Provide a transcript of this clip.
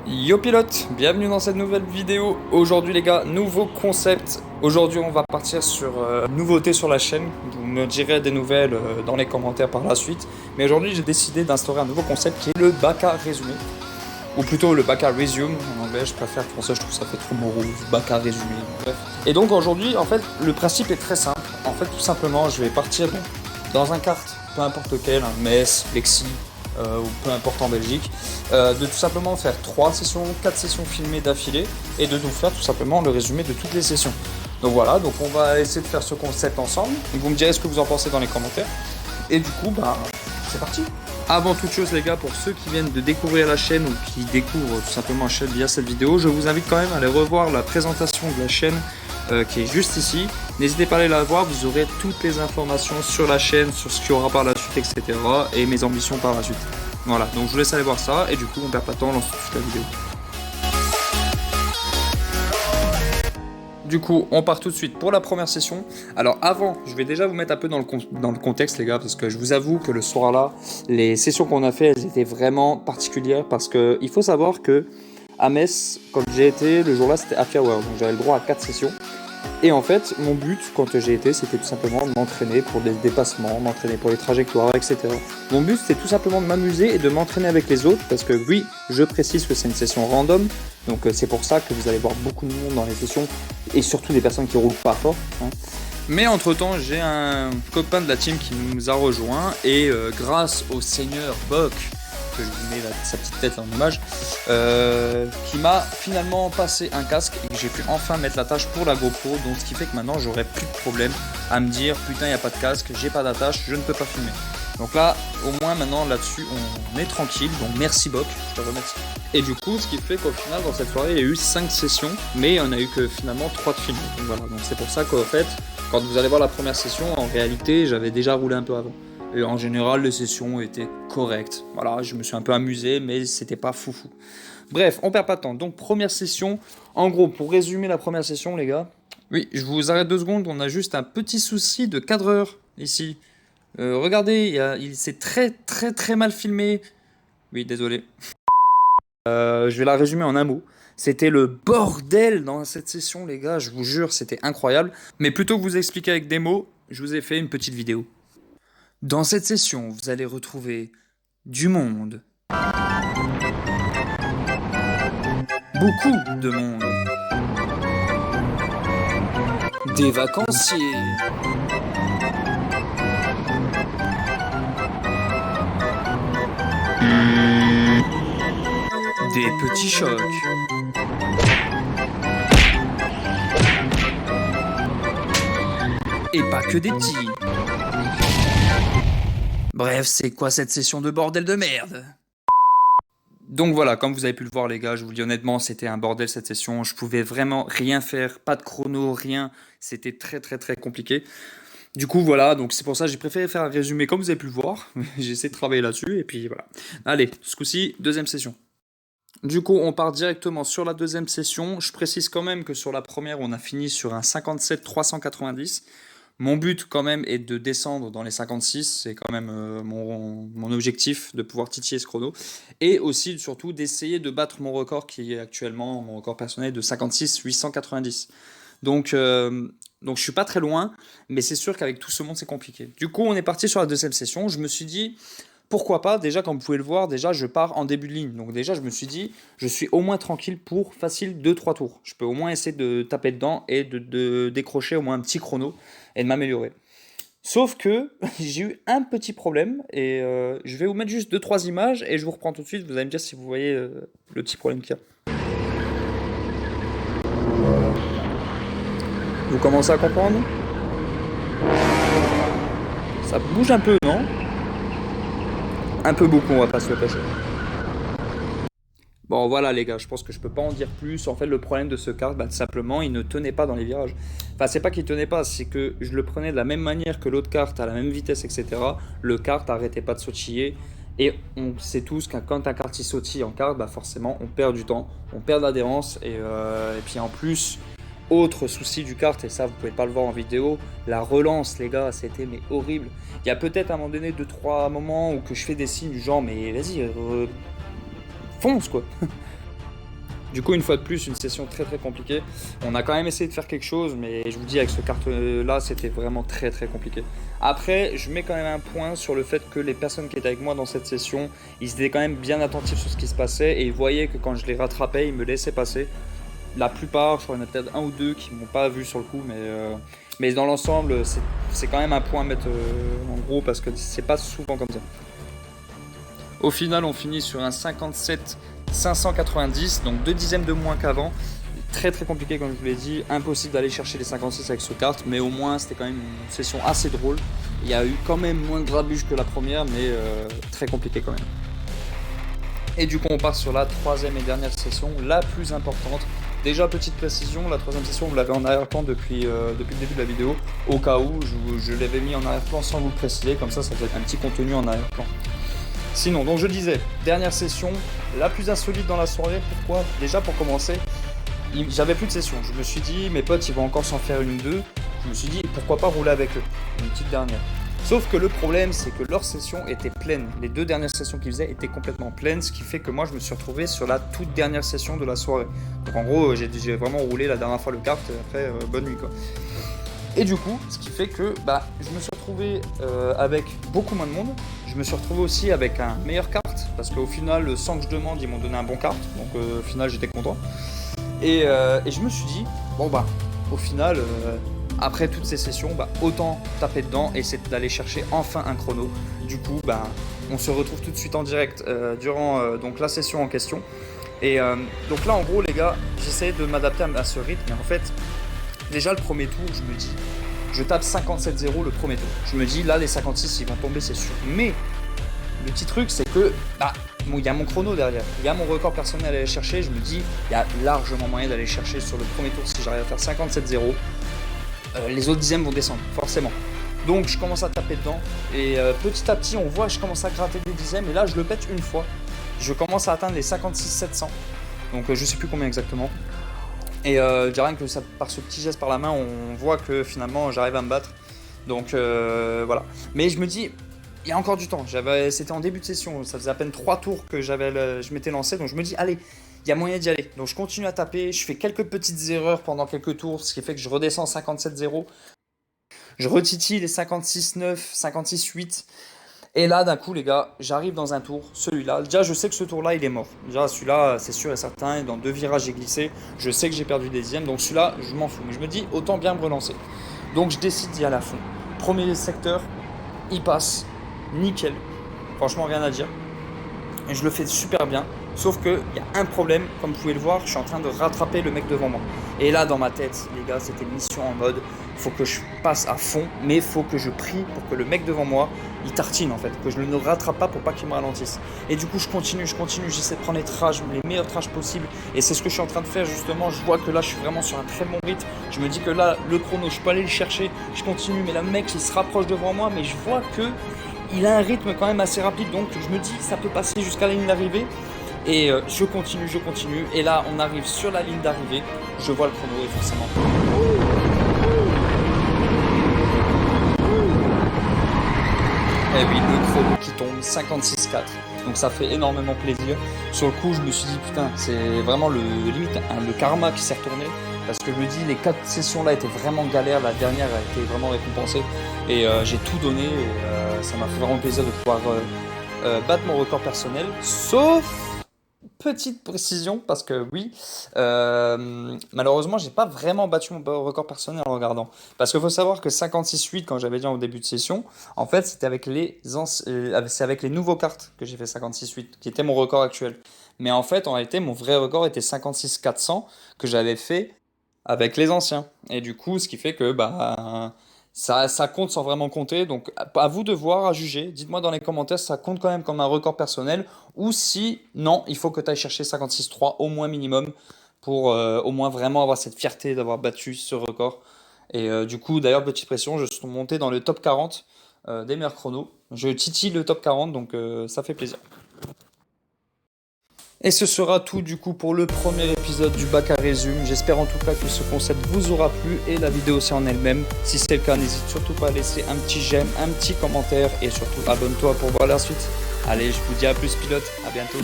Yo pilote, bienvenue dans cette nouvelle vidéo. Aujourd'hui les gars, nouveau concept. Aujourd'hui on va partir sur nouveauté sur la chaîne. Vous me direz des nouvelles dans les commentaires par la suite. Mais aujourd'hui j'ai décidé d'instaurer un nouveau concept qui est le Baka résumé. Ou plutôt le Baka resume en anglais, je préfère français, je trouve ça fait trop morose. Baka résumé, bref. Et donc aujourd'hui en fait le principe est très simple. En fait tout simplement je vais partir dans un kart, peu importe lequel, un Metz, Lexi, ou peu importe en Belgique, de tout simplement faire 3 sessions, 4 sessions filmées d'affilée et de nous faire tout simplement le résumé de toutes les sessions. Donc voilà, donc on va essayer de faire ce concept ensemble. Vous me direz ce que vous en pensez dans les commentaires. Et du coup, c'est parti. Avant toute chose les gars, pour ceux qui viennent de découvrir la chaîne ou qui découvrent tout simplement la chaîne via cette vidéo, je vous invite quand même à aller revoir la présentation de la chaîne qui est juste ici. N'hésitez pas à aller la voir, vous aurez toutes les informations sur la chaîne, sur ce qu'il y aura par la suite, etc. et mes ambitions par la suite. Voilà, donc je vous laisse aller voir ça et du coup on perd pas de temps, on lance tout de suite la vidéo. Du coup, on part tout de suite pour la première session. Alors avant, je vais déjà vous mettre un peu dans le contexte les gars, parce que je vous avoue que le soir-là, les sessions qu'on a fait, elles étaient vraiment particulières, parce que il faut savoir que à Metz, quand j'ai été, le jour-là c'était Happy Hour, donc j'avais le droit à 4 sessions. Et en fait, mon but quand j'ai été, c'était tout simplement de m'entraîner pour des dépassements, m'entraîner pour les trajectoires, etc. Mon but c'était tout simplement de m'amuser et de m'entraîner avec les autres, parce que oui, je précise que c'est une session random, donc c'est pour ça que vous allez voir beaucoup de monde dans les sessions, et surtout des personnes qui roulent pas fort. Hein. Mais entre temps, j'ai un copain de la team qui nous a rejoint, et grâce au seigneur Bock, que je vous mets sa petite tête en image, qui m'a finalement passé un casque et que j'ai pu enfin mettre l'attache pour la GoPro, donc ce qui fait que maintenant j'aurai plus de problème à me dire putain il n'y a pas de casque, j'ai pas d'attache, je ne peux pas filmer. Donc là au moins maintenant là-dessus on est tranquille, donc merci Boc, je te remercie. Et du coup ce qui fait qu'au final dans cette soirée il y a eu 5 sessions, mais on a eu que finalement 3 de films. Donc voilà, donc c'est pour ça qu'en fait quand vous allez voir la première session, en réalité j'avais déjà roulé un peu avant. Et en général, les sessions étaient correctes. Voilà, je me suis un peu amusé, mais c'était pas foufou. Bref, on perd pas de temps. Donc, première session. En gros, pour résumer la première session, les gars. Oui, je vous arrête 2 secondes. On a juste un petit souci de cadreur ici. Regardez, c'est très mal filmé. Oui, désolé. Je vais la résumer en un mot. C'était le bordel dans cette session, les gars. Je vous jure, c'était incroyable. Mais plutôt que vous expliquer avec des mots, je vous ai fait une petite vidéo. Dans cette session, vous allez retrouver du monde. Beaucoup de monde. Des vacanciers. Des petits chocs. Et pas que des petits. Bref, c'est quoi cette session de bordel de merde? Donc voilà, comme vous avez pu le voir les gars, je vous le dis honnêtement, c'était un bordel cette session. Je pouvais vraiment rien faire, pas de chrono, rien. C'était très compliqué. Du coup voilà, donc c'est pour ça que j'ai préféré faire un résumé comme vous avez pu le voir. J'ai essayé de travailler là-dessus et puis voilà. Allez, ce coup-ci, deuxième session. Du coup, on part directement sur la deuxième session. Je précise quand même que sur la première, on a fini sur un 57 390. Mon but quand même est de descendre dans les 56, c'est quand même mon objectif de pouvoir titiller ce chrono. Et aussi surtout d'essayer de battre mon record qui est actuellement mon record personnel de 56 890. Donc je suis pas très loin, mais c'est sûr qu'avec tout ce monde c'est compliqué. Du coup on est parti sur la deuxième session, je me suis dit pourquoi pas, déjà comme vous pouvez le voir, déjà je pars en début de ligne. Donc déjà je me suis dit, je suis au moins tranquille pour facile 2-3 tours. Je peux au moins essayer de taper dedans et de décrocher au moins un petit chrono et de m'améliorer. Sauf que j'ai eu un petit problème et je vais vous mettre juste 2-3 images et je vous reprends tout de suite, vous allez me dire si vous voyez le petit problème qu'il y a. Vous commencez à comprendre? Ça bouge un peu, non? Un peu beaucoup, on va pas se le cacher. Bon voilà les gars, je pense que je peux pas en dire plus. En fait le problème de ce kart, tout simplement il ne tenait pas dans les virages. Enfin c'est pas qu'il tenait pas, c'est que je le prenais de la même manière que l'autre kart, à la même vitesse, etc. Le kart arrêtait pas de sautiller. Et on sait tous que quand un kart il sautille en kart, forcément on perd du temps, on perd de l'adhérence et puis en plus Autre souci du kart, et ça vous pouvez pas le voir en vidéo, la relance les gars, c'était mais horrible. Il y a peut-être à un moment donné 2-3 moments où que je fais des signes du genre mais vas-y, fonce quoi. Du coup, une fois de plus, une session très très compliquée. On a quand même essayé de faire quelque chose, mais je vous dis, avec ce carte-là, c'était vraiment très très compliqué. Après, je mets quand même un point sur le fait que les personnes qui étaient avec moi dans cette session, ils étaient quand même bien attentifs sur ce qui se passait et ils voyaient que quand je les rattrapais, ils me laissaient passer. La plupart, je crois qu'il y en a peut-être un ou deux qui m'ont pas vu sur le coup, mais dans l'ensemble, c'est quand même un point à mettre en gros parce que c'est pas souvent comme ça. Au final, on finit sur un 57 590, donc 2 dixièmes de moins qu'avant. Très très compliqué comme je vous l'ai dit, impossible d'aller chercher les 56 avec ce carte, mais au moins c'était quand même une session assez drôle. Il y a eu quand même moins de grabuge que la première, mais très compliqué quand même. Et du coup on part sur la troisième et dernière session, la plus importante. Déjà petite précision, la troisième session vous l'avez en arrière-plan depuis le début de la vidéo, au cas où je l'avais mis en arrière-plan sans vous le préciser, comme ça fait un petit contenu en arrière-plan. Sinon, donc je disais, dernière session, la plus insolite dans la soirée. Pourquoi? Déjà pour commencer, j'avais plus de session. Je me suis dit, mes potes ils vont encore s'en faire une ou deux. Je me suis dit, pourquoi pas rouler avec eux, une petite dernière. Sauf que le problème, c'est que leur session était pleine. Les 2 dernières sessions qu'ils faisaient étaient complètement pleines, ce qui fait que moi je me suis retrouvé sur la toute dernière session de la soirée. Donc en gros, j'ai vraiment roulé la dernière fois le kart, et après bonne nuit quoi. Et du coup, ce qui fait que je me suis retrouvé avec beaucoup moins de monde. Je me suis retrouvé aussi avec un meilleur kart, parce qu'au final, sans que je demande, ils m'ont donné un bon kart. Donc au final, j'étais content. Et je me suis dit, au final, après toutes ces sessions, autant taper dedans et essayer d'aller chercher enfin un chrono. Du coup, on se retrouve tout de suite en direct durant donc la session en question. Et donc là, en gros, les gars, j'essaie de m'adapter à ce rythme. Mais en fait, déjà le premier tour, je me dis, je tape 57-0 le premier tour. Je me dis, là, les 56, ils vont tomber, c'est sûr. Mais le petit truc, c'est que il y a mon chrono derrière. Il y a mon record personnel à aller chercher. Je me dis, il y a largement moyen d'aller chercher sur le premier tour si j'arrive à faire 57-0. Les autres dixièmes vont descendre, forcément. Donc je commence à taper dedans. Et petit à petit, on voit, je commence à gratter des dixièmes. Et là, je le pète une fois. Je commence à atteindre les 56-700. Donc je sais plus combien exactement. Et rien que ça, par ce petit geste par la main, on voit que finalement j'arrive à me battre. Donc voilà. Mais je me dis, il y a encore du temps. C'était en début de session, ça faisait à peine 3 tours que je m'étais lancé. Donc je me dis, allez, il y a moyen d'y aller. Donc je continue à taper, je fais quelques petites erreurs pendant quelques tours, ce qui fait que je redescends 57-0. Je retitille les 56-9, 56-8. Et là, d'un coup, les gars, j'arrive dans un tour, celui-là. Déjà, je sais que ce tour-là, il est mort. Déjà, celui-là, c'est sûr et certain. Dans 2 virages, j'ai glissé. Je sais que j'ai perdu des dixièmes. Donc, celui-là, je m'en fous. Mais je me dis, autant bien me relancer. Donc, je décide d'y aller à fond. Premier secteur, il passe. Nickel. Franchement, rien à dire. Et je le fais super bien. Sauf qu'il y a un problème. Comme vous pouvez le voir, je suis en train de rattraper le mec devant moi. Et là, dans ma tête, les gars, c'était mission en mode, faut que je passe à fond, mais il faut que je prie pour que le mec devant moi, il tartine en fait, que je ne le rattrape pas pour pas qu'il me ralentisse. Et du coup, je continue, j'essaie de prendre les meilleurs trages possibles. Et c'est ce que je suis en train de faire justement. Je vois que là, je suis vraiment sur un très bon rythme. Je me dis que là, le chrono, je peux aller le chercher. Je continue, mais là, le mec, il se rapproche devant moi, mais je vois que il a un rythme quand même assez rapide. Donc, je me dis, ça peut passer jusqu'à la ligne d'arrivée. Et je continue. Et là, on arrive sur la ligne d'arrivée. Je vois le chrono et forcément. Et oui, le chrono qui tombe, 56-4. Donc ça fait énormément plaisir. Sur le coup, je me suis dit, putain, c'est vraiment le karma qui s'est retourné. Parce que je me dis, les 4 sessions là étaient vraiment galères. La dernière a été vraiment récompensée. Et j'ai tout donné. Et ça m'a fait vraiment plaisir de pouvoir battre mon record personnel. Sauf petite précision, parce que oui, malheureusement, j'ai pas vraiment battu mon record personnel en regardant. Parce qu'il faut savoir que 56-8, quand j'avais dit en début de session, en fait, c'était avec c'est avec les nouveaux cartes que j'ai fait 56-8, qui était mon record actuel. Mais en fait, en réalité, mon vrai record était 56-400, que j'avais fait avec les anciens. Et du coup, ce qui fait que ça compte sans vraiment compter, donc à vous de voir, à juger. Dites-moi dans les commentaires si ça compte quand même comme un record personnel ou si non, il faut que tu ailles chercher 56.3 au moins minimum pour au moins vraiment avoir cette fierté d'avoir battu ce record. Et du coup, d'ailleurs, petite pression, je suis monté dans le top 40 des meilleurs chronos. Je titille le top 40, donc ça fait plaisir. Et ce sera tout du coup pour le premier épisode du bac à résume. J'espère en tout cas que ce concept vous aura plu et la vidéo aussi en elle-même. Si c'est le cas, n'hésite surtout pas à laisser un petit j'aime, un petit commentaire et surtout abonne-toi pour voir la suite. Allez, je vous dis à plus pilote, à bientôt.